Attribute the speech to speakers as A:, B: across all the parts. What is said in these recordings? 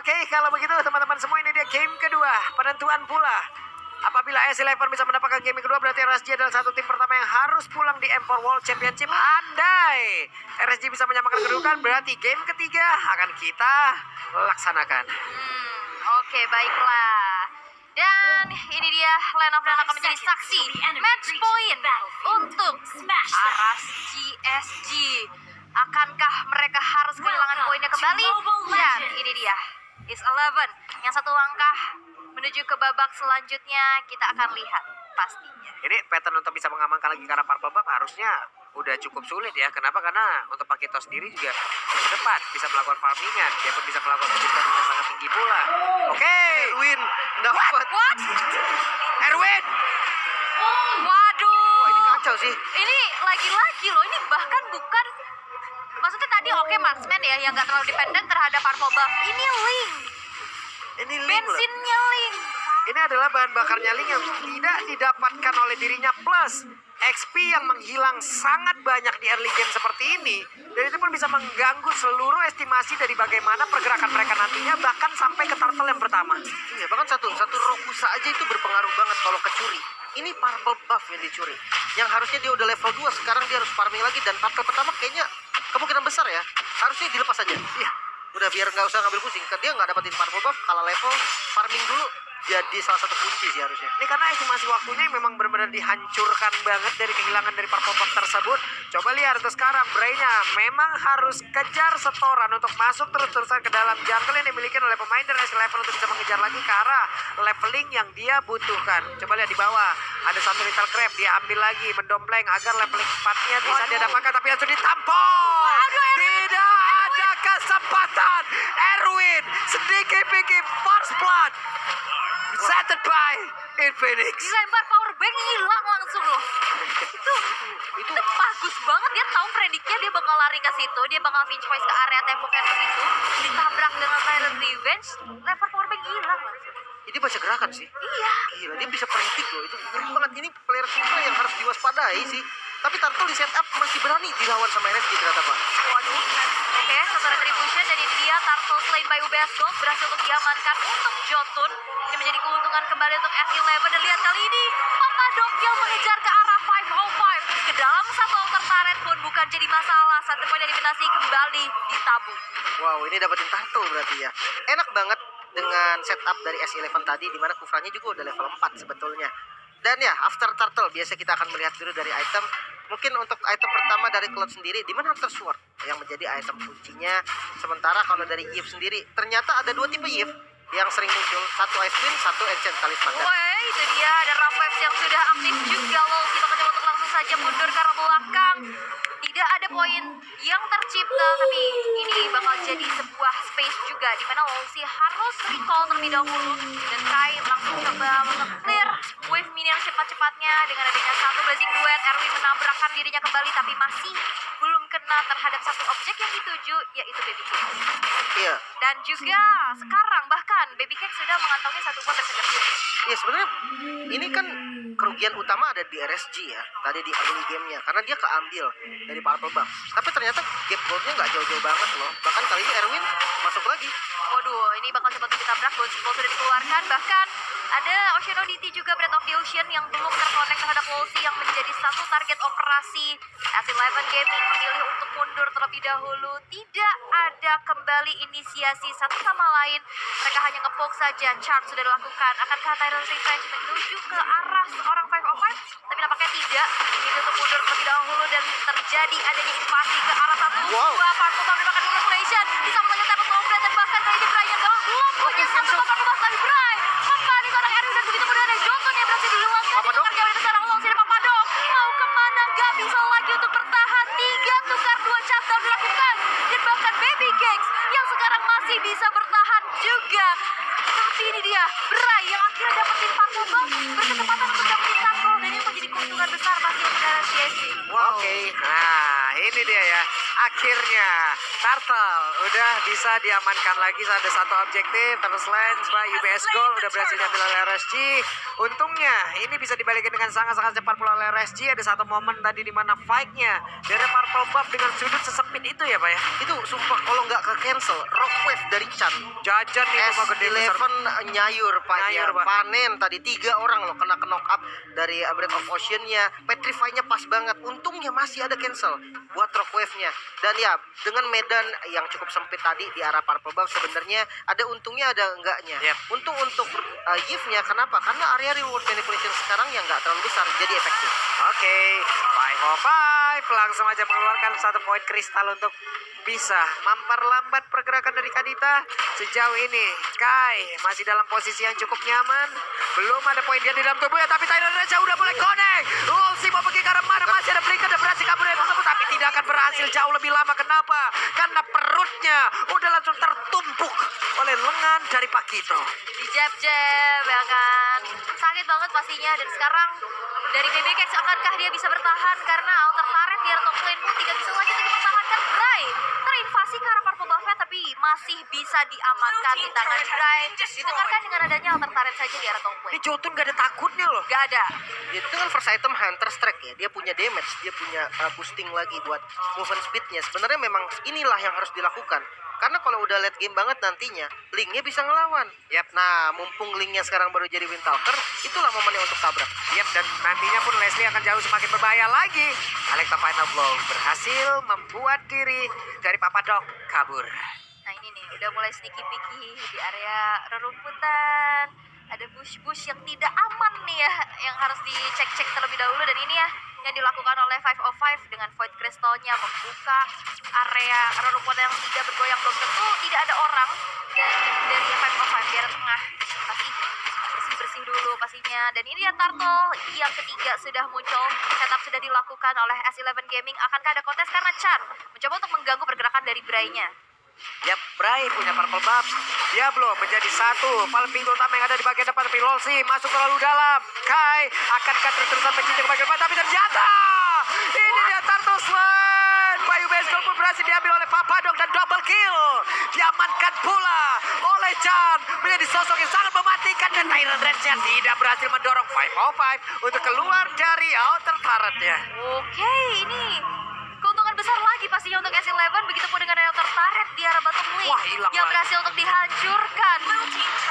A: Oke, kalau begitu teman-teman semua, ini dia game kedua, penentuan pula. Apabila S11 bisa mendapatkan game kedua, berarti RSG adalah satu tim pertama yang harus pulang di M4 World Championship. Andai RSG bisa menyamakan kedudukan, berarti game ketiga akan kita laksanakan.
B: Oke, baiklah. Dan ini dia line up dan akan menjadi saksi match point untuk Aras GSG. Akankah mereka harus kehilangan poinnya kembali? Dan ini dia Is11 yang satu langkah menuju ke babak selanjutnya. Kita akan lihat pastinya.
A: Ini pattern untuk bisa mengamankan lagi karena Purple Buff harusnya udah cukup sulit ya. Kenapa? Karena untuk Pakito sendiri juga ke depan bisa melakukan farmingan. Dia pun bisa melakukan kejutan yang sangat tinggi pula. Oke,
C: Erwin dapat.
B: What?
A: Erwin!
B: Waduh.
C: Ini kacau sih.
B: Ini lagi-lagi loh, ini bahkan bukan, maksudnya tadi oke marksman ya yang gak terlalu dependen terhadap Purple Buff. Ini Link,
A: Ini Link loh.
B: bensinnya Link.
A: Ini adalah bahan bakarnya Link yang tidak didapatkan oleh dirinya, plus XP yang menghilang sangat banyak di early game seperti ini. Dan itu pun bisa mengganggu seluruh estimasi dari bagaimana pergerakan mereka nantinya, bahkan sampai ke turtle yang pertama.
C: Iya, bahkan satu Rokusa aja itu berpengaruh banget kalau kecuri. Ini Purple Buff yang dicuri. Yang harusnya dia udah level 2, sekarang dia harus farming lagi. Dan turtle pertama kayaknya kemungkinan besar ya, harusnya dilepas aja. Iya, udah biar nggak usah ngambil pusing. Kan dia nggak dapetin Purple Buff, kalah level, farming dulu. Jadi salah satu kunci sih harusnya.
A: Ini karena estimasi waktunya memang benar-benar dihancurkan banget dari kehilangan dari Purple Buff tersebut. Coba lihat tuh sekarang, Bray-nya memang harus kejar setoran untuk masuk terus-terusan ke dalam jungle yang dimiliki oleh pemain dari S11 untuk bisa mengejar lagi ke arah leveling yang dia butuhkan. Coba lihat di bawah, ada satu little crab, dia ambil lagi, mendompleng agar leveling 4-nya bisa dia dapatkan, tapi langsung ditampol. Tidak ada kesempatan. Erwin sedikit-sedikit first blood. Setted by Infinix.
B: Dilempar power bank hilang langsung loh. Itu bagus banget, dia tahu prediknya dia bakal lari ke situ, dia bakal pinch voice ke area tembok yang itu, ditabrak dengan Silent Revenge, lempar power bank hilang langsung.
C: Ini baca gerakan sih.
B: Iya.
C: Gila, dia bisa predik loh. Itu ngeri banget. Ini player FIFA yang harus diwaspadai sih. Tapi Turtle di setup masih berani dilawan sama RSG ternyata, Pak.
B: Waduh. Oke, satu retribution dan ini dia Turtle slain by UBS Gold berhasil untuk diamankan untuk Jotun. Ini menjadi keuntungan kembali untuk S11 dan lihat kali ini Papadok yang mengejar ke arah 505 ke dalam satu altar turret pun bukan jadi masalah. Satu poin eliminasi kembali ditabung.
C: Wow, ini dapetin Turtle berarti ya. Enak banget dengan setup dari S11 tadi, dimana Kufranya juga udah level 4 sebetulnya. Dan ya, after Turtle biasa kita akan melihat dulu dari item. Mungkin untuk item pertama dari Cloud sendiri, dimana Hunter Sword yang menjadi item kuncinya. Sementara kalau dari Yves sendiri, ternyata ada dua tipe Yves yang sering muncul. Satu Ice Queen, satu Enchant Talisman.
B: Woi, itu dia ada Ravex yang sudah aktif juga loh. Kita mencoba untuk langsung saja mundur ke arah belakang. Tidak ada poin yang tercipta, tapi ini bakal jadi sebuah space juga di mana Wolsey harus recall terlebih dahulu dan Kai langsung coba nge-clear wave minion cepat-cepatnya dengan adanya satu blazing duet. Erwin menabrakkan dirinya kembali tapi masih belum kena terhadap satu objek yang dituju, yaitu Baby Cake.
C: Iya.
B: Dan juga sekarang bahkan Baby Cake sudah mengantongi satu buah tersedia.
C: Iya, sebenarnya ini kan kerugian utama ada di RSG ya. Tadi di early gamenya, karena dia keambil dari Purple Buff. Tapi ternyata gap goldnya nggak jauh-jauh banget loh. Bahkan kali ini Erwin masuk lagi.
B: Waduh, ini bakal cepat ditabrak. Bouncing Ball sudah dikeluarkan. Bahkan ada Ocean Oddity juga, Breath of the Ocean yang belum terkonek terhadap Wolsey yang menjadi satu target operasi. S11 Gaming memilih untuk mundur terlebih dahulu. Tidak ada kembali inisiasi satu sama lain. Mereka hanya ngepoke saja. Charge sudah dilakukan. Akankah Tyrant Revenge menuju ke arah seorang 505? Tapi nampaknya tidak. Ini untuk mundur terlebih dahulu dan terjadi adanya invasi ke arah satu.
C: Wow.
B: Dua Purple Buff mendapatkan manipulation. Disambung lagi Table Sombret dan bahkan kali ini Brian gawang belum punya satu Purple Buff dari Brian. Kembali seorang Erwin dan begitu mudah ada Johnson yang berhasil diluangkan.
C: Papadok.
B: Ditukar jauh dari seorang Wolsey dan Papadok. Mau kemana? Gak bisa lagi untuk bertahan. 3 tukar 2 shutdown dilakukan. Dan bahkan Baby Cakes yang sekarang masih bisa bertahan juga. Tapi ini dia Bray yang akhirnya dapetin Purple Buff, berkesempatan untuk dapetin tackle dan ini menjadi keuntungan besar pasti untuk darah CSG.
A: Oke, nah ini dia ya. akhirnya Turtle udah bisa diamankan lagi. Ada satu objektif terus Lens by UBS Gold udah berhasil diambil oleh RSG. Untungnya ini bisa dibalikin dengan sangat-sangat cepat pula oleh RSG. Ada satu momen tadi di mana fight-nya dari Purple Buff dengan sudut sesempit itu ya Pak ya.
C: Itu sumpah kalau nggak ke cancel Rockwave dari Chan
A: Jajan itu mah gede besar.
C: S11 nyayur Pak ya.
A: Nyayur, Pak.
C: Panen tadi 3 orang loh kena knock up dari Breath of Ocean-nya. Petrify-nya pas banget. Untungnya masih ada cancel buat Rockwave-nya. Dan ya dengan medan yang cukup sempit tadi di arah Purple Buff sebenarnya ada untungnya ada enggaknya.
A: Yep.
C: Untung untuk Yves-nya kenapa? Karena area reward manipulation sekarang yang nggak terlalu besar jadi efektif.
A: Oke, 505 langsung aja mengeluarkan satu void kristal untuk bisa memperlambat pergerakan dari Kadita. Sejauh ini Kai masih dalam posisi yang cukup nyaman. Belum ada poin dia di dalam tubuhnya, tapi Tyler Raja udah mulai connect. Wolsey mau pergi ke arah mana? Masih ada Blinker dan berhasil kabur dari tersebut, tapi tidak akan berhasil jauh lebih lama. Kenapa? Karena perutnya udah langsung tertumpuk oleh lengan dari Pakito.
B: Di jab-jab ya kan. Sakit banget pastinya. Dan sekarang dari BBK akankah dia bisa bertahan? Karena alter turret di top lane pun tidak bisa lagi dipertahankan. Bray terinvasi ke arah Purple Buff tapi masih bisa diamankan di tangan Bray. Ditekankan dengan adanya alter turret saja di arah top
A: Ini
B: lane.
A: Jotun gak ada takutnya loh.
B: Gak ada.
C: Itu kan first item Hunter Strike ya. Dia punya damage, dia punya boosting lagi buat movement speednya. Sebenarnya memang inilah yang harus dilakukan. Karena kalau udah late game banget nantinya, Link-nya bisa ngelawan.
A: Yap.
C: Nah, mumpung Link-nya sekarang baru jadi Windtalker, itulah momennya untuk tabrak.
A: Yap, dan nantinya pun Leslie akan jauh semakin berbahaya lagi. Alekta Final Blow berhasil membuat diri dari Papadok kabur.
B: Nah ini nih udah mulai sneaky picky di area rerumputan. Ada bush-bush yang tidak aman nih ya, yang harus dicek-cek terlebih dahulu. Dan ini ya yang dilakukan oleh 505 dengan Void Crystal-nya membuka area rerumputan yang tidak bergoyang. Belum tentu tidak ada orang. Dan dari 505 di area tengah pasti bersih-bersih dulu pastinya. Dan ini ya Turtle yang ketiga sudah muncul. Setup sudah dilakukan oleh S11 Gaming. Akankah ada kontes? Karena Chan mencoba untuk mengganggu pergerakan dari Bray-nya.
A: Yap, Bray punya Purple Buff. Diablo menjadi satu paling pintu utama yang ada di bagian depan, tapi Lolsi masuk terlalu dalam. Kai akankah terus-terusan menjinjak ke bagian depan, tapi ternyata ini dia Turtle Slide. Bayu Baseball pun berhasil diambil oleh Papadok dan double kill. Diamankan pula oleh Chan, menjadi sosok yang sangat mematikan. Dan Tyrant Rage tidak berhasil mendorong 505 untuk keluar dari outer turret-nya.
B: Oke, ini keuntungan besar lagi pastinya untuk S11. Begitupun dengan Elter Turret di arah bottom lane
A: Wah, hilang
B: yang
A: lagi.
B: berhasil untuk dihancurkan.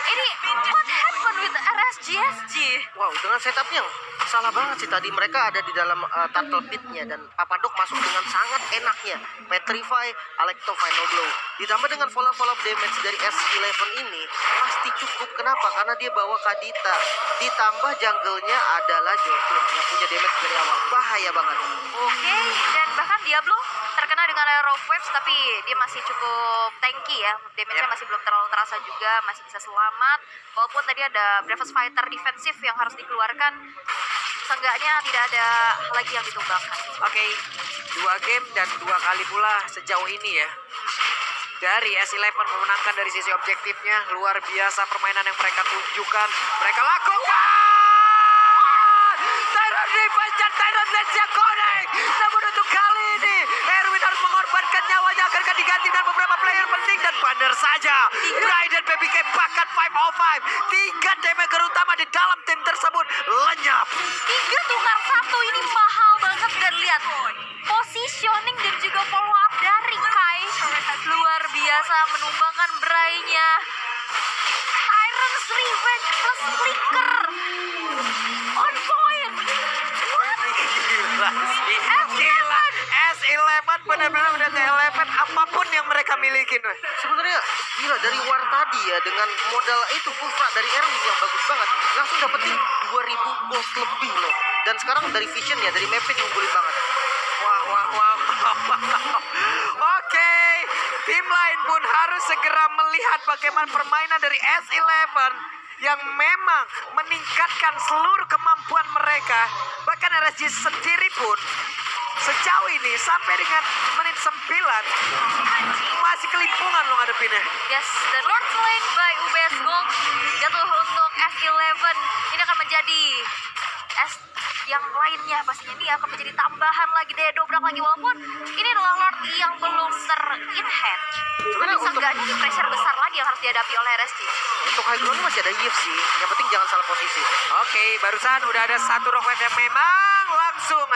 B: Ini what happened with RSGSG?
C: Wow, dengan setupnya salah banget sih tadi. Mereka ada di dalam turtle pit-nya dan Papadok masuk dengan sangat enaknya. Petrify, Alekto Final Blow. Ditambah dengan follow-up damage dari S11 ini pasti cukup. Kenapa? Karena dia bawa Kadita. Ditambah jungle-nya adalah Jotun yang punya damage dari awal. Bahaya banget.
B: Oke, dan bahkan Diablo terkena dengan Rogue Waves tapi dia masih cukup tanky ya. Damage-nya
A: Yep.
B: masih belum terlalu terasa juga, masih bisa selamat. Walaupun tadi ada Bravest Fighter defensif yang harus dikeluarkan, seenggaknya tidak ada lagi yang ditumbangkan.
A: Oke, 2 game dan 2 kali pula sejauh ini ya. Dari S11 memenangkan dari sisi objektifnya. Luar biasa permainan yang mereka tunjukkan. Mereka lakukan! Tyrant Revenge dan Tyrant Lens yang connect. Namun untuk kali ini Erwin harus mengorbankan nyawanya agar diganti dengan beberapa player penting. Dan benar saja Bray dan BBK bakat 505. 3 damage utama di dalam tim tersebut lenyap.
B: 3 tukar 1 ini mahal banget. Dan lihat positioning dan juga follow up dari Kai luar biasa menumbangkan Bray-nya. Tyrant's Revenge plus Flicker on point. What?
A: Gila sih. Gila. S11 benar-benar udah ke 11 apapun yang mereka milikin.
C: Sebenarnya gila dari war tadi ya dengan modal itu Kufra dari Erwin yang bagus banget langsung dapetin 2000 gold lebih loh. Dan sekarang dari vision ya, dari mapnya diunggulin banget.
A: Wah. Oke, tim lain pun harus segera melihat bagaimana permainan dari S11 yang memang meningkatkan seluruh kemampuan mereka. Bahkan RSG sendiri pun sejauh ini sampai dengan menit 9 masih kelimpungan loh ngadepinnya.
B: Yes, dan Lord Lane by UBS Gold jatuh untuk S11. Ini akan menjadi yang lainnya pastinya ini akan menjadi tambahan lagi daya dobrak lagi, walaupun ini adalah Lord yang belum ter-in-hand.
C: Sebenarnya
B: Tapi seenggaknya ini pressure besar lagi yang harus dihadapi oleh RSG.
C: Untuk high ground masih ada Yves sih. Yang penting jangan salah posisi.
A: Oke, barusan udah ada satu rock wave yang memang langsung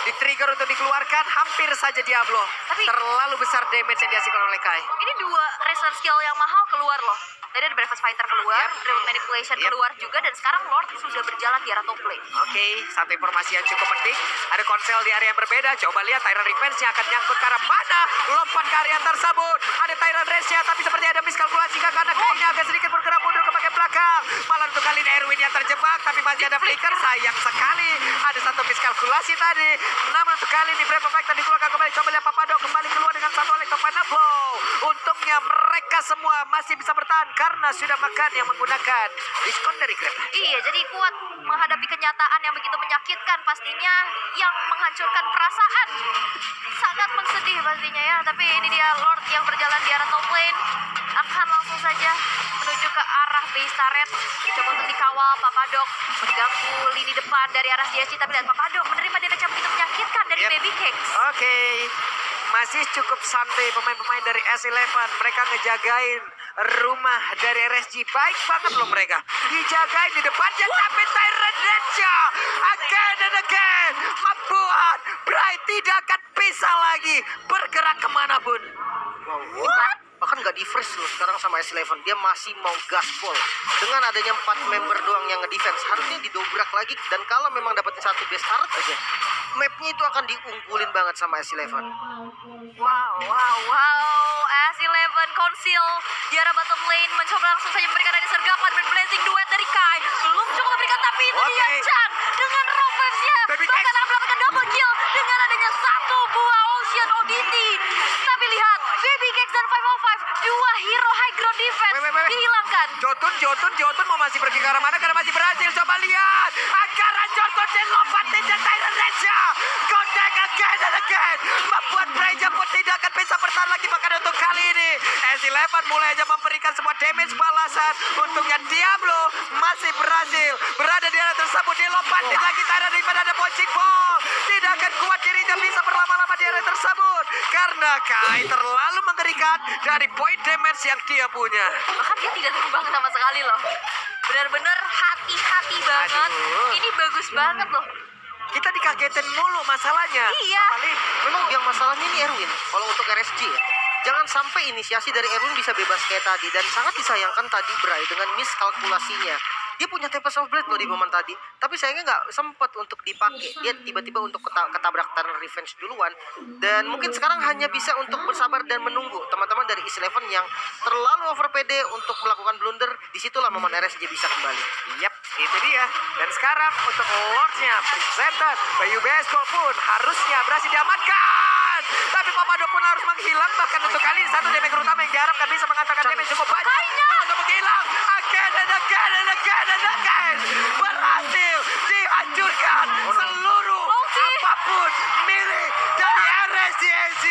A: di-trigger untuk dikeluarkan. Hampir saja Diablo.
B: Tapi-
A: Terlalu besar damage yang dihasilkan oleh Kai.
B: Ini dua reserve skill yang mahal keluar loh. Tadi ada Breakfast Fighter keluar,
A: Yep.
B: Remote Manipulation
A: Yep.
B: keluar juga, dan sekarang Lord sudah berjalan di arah top lane.
A: Oke, satu informasi yang cukup penting. Ada konsel di area yang berbeda. Coba lihat Tyrant Revenge yang akan nyangkut ke arah mana. Lompat ke area tersebut. Ada Tyrant Rage tapi seperti ada miskalkulasi karena kayaknya agak sedikit bergerak mundur ke bagian belakang. Malah untuk kali ini Erwin yang terjebak, tapi masih ada flicker. Sayang sekali. Ada satu miskalkulasi tadi. Namun untuk kali ini Brave Fighter dikeluarkan kembali. Coba lihat Papado kembali keluar dengan satu Electropanapo. Untungnya mereka semua masih bisa bertahan karena sudah makan yang menggunakan diskon dari Grab.
B: Iya, jadi kuat menghadapi kenyataan yang begitu menyakitkan pastinya, yang menghancurkan perasaan. Sangat mengsedih pastinya ya, tapi ini dia Lord yang berjalan di arah top lane. Akan langsung saja menuju ke arah base turret. Coba untuk dikawal Papadok, mengganggu lini depan dari arah CSG, tapi lihat Papadok menerima damage yang begitu menyakitkan dari
A: Yep.
B: Baby Cakes.
A: Oke, masih cukup santai pemain-pemain dari S11. Mereka ngejagain rumah dari RSG. Baik banget loh mereka. Dijagain di depannya, tapi Tyrant Ninja again and again membuat Bright tidak akan bisa lagi bergerak kemanapun.
C: Wow. Bahkan nggak di freeze loh sekarang sama S11. Dia masih mau gaspol. Dengan adanya 4 member doang yang nge-defense, harusnya didobrak lagi. Dan kalau memang dapetin satu base turret aja, mapnya itu akan diunggulin banget sama S11.
B: Wow, S11 Conceal di arah bottom lane mencoba langsung saja memberikan ada sergapan dan blazing duet dari Kai. Belum cukup memberikan, tapi itu dia
A: Oke.
B: Chan dengan rock waves-nya.
A: Baby
B: Bahkan
A: Cakes.
B: melakukan double kill dengan adanya satu buah Ocean ODT. Tapi lihat, Baby Cakes dan 505, dua hero high ground defense
A: Wait.
B: dihilangkan.
A: Jotun mau masih pergi ke arah mana? Karena masih berhasil. Coba lihat. Akaran Jotun dilompatin dan Tyrant Ninja. Kontak again and again. Membuat Braja pun tidak akan bisa bertahan lagi. Bahkan untuk kali ini S11 mulai aja memberikan sebuah damage balasan. Untungnya Diablo masih berhasil berada di area tersebut. Dilompatin lagi Tyrant Revenge, ada Poaching Ball. Tidak akan kuat dirinya bisa berlama-lama di area tersebut. Karena Kai terlalu mengerikan dari point damage yang dia punya.
B: Bahkan dia tidak terbang sama sekali loh. Benar-benar hati-hati banget.
A: Aduh.
B: Ini bagus banget loh.
A: Kita dikagetin mulu masalahnya.
B: Iya.
C: Paling memang yang masalahnya ini Erwin. Kalau untuk RSG ya, jangan sampai inisiasi dari Erwin bisa bebas kayak tadi. Dan sangat disayangkan tadi Bray dengan miskalkulasinya. Dia punya Tempest of Blade loh di momen tadi. Tapi sayangnya nggak sempat untuk dipakai. Dia tiba-tiba untuk ketabrak Tyrant Revenge duluan. Dan mungkin sekarang hanya bisa untuk bersabar dan menunggu teman-teman dari S11 yang terlalu over PD untuk melakukan blunder. Disitulah momen RSG bisa kembali.
A: Yap, itu dia. Dan sekarang untuk Lords-nya presented Bayu Besko pun harusnya berhasil diamankan. Tapi Papado pun harus menghilang. Bahkan untuk kali ini satu damage utama yang diharapkan bisa mengantarkan damage cukup banyak. Langsung menghilang. Again and again and again and again. Berhasil dihancurkan seluruh apapun milik dari RSGSG.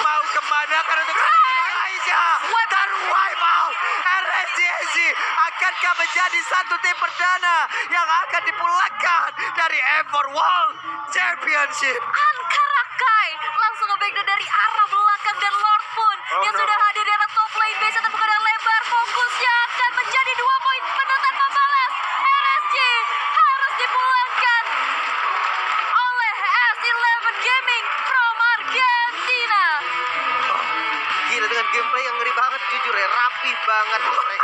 A: Mau kemana kan untuk Raija terwipe out. RSGSG akankah menjadi satu tim perdana yang akan dipulangkan dari Ever World Championship.
B: Ankara Kai langsung nge-backdown dari arah belakang, dan Lord pun yang sudah hadir di arah top lane base terbuka dengan lebar. Fokusnya akan menjadi 2 poin penuh tanpa balas. RSG harus dipulangkan oleh S11 Gaming from Argentina.
C: Gila dengan gameplay yang ngeri banget, jujur ya, rapih banget mereka.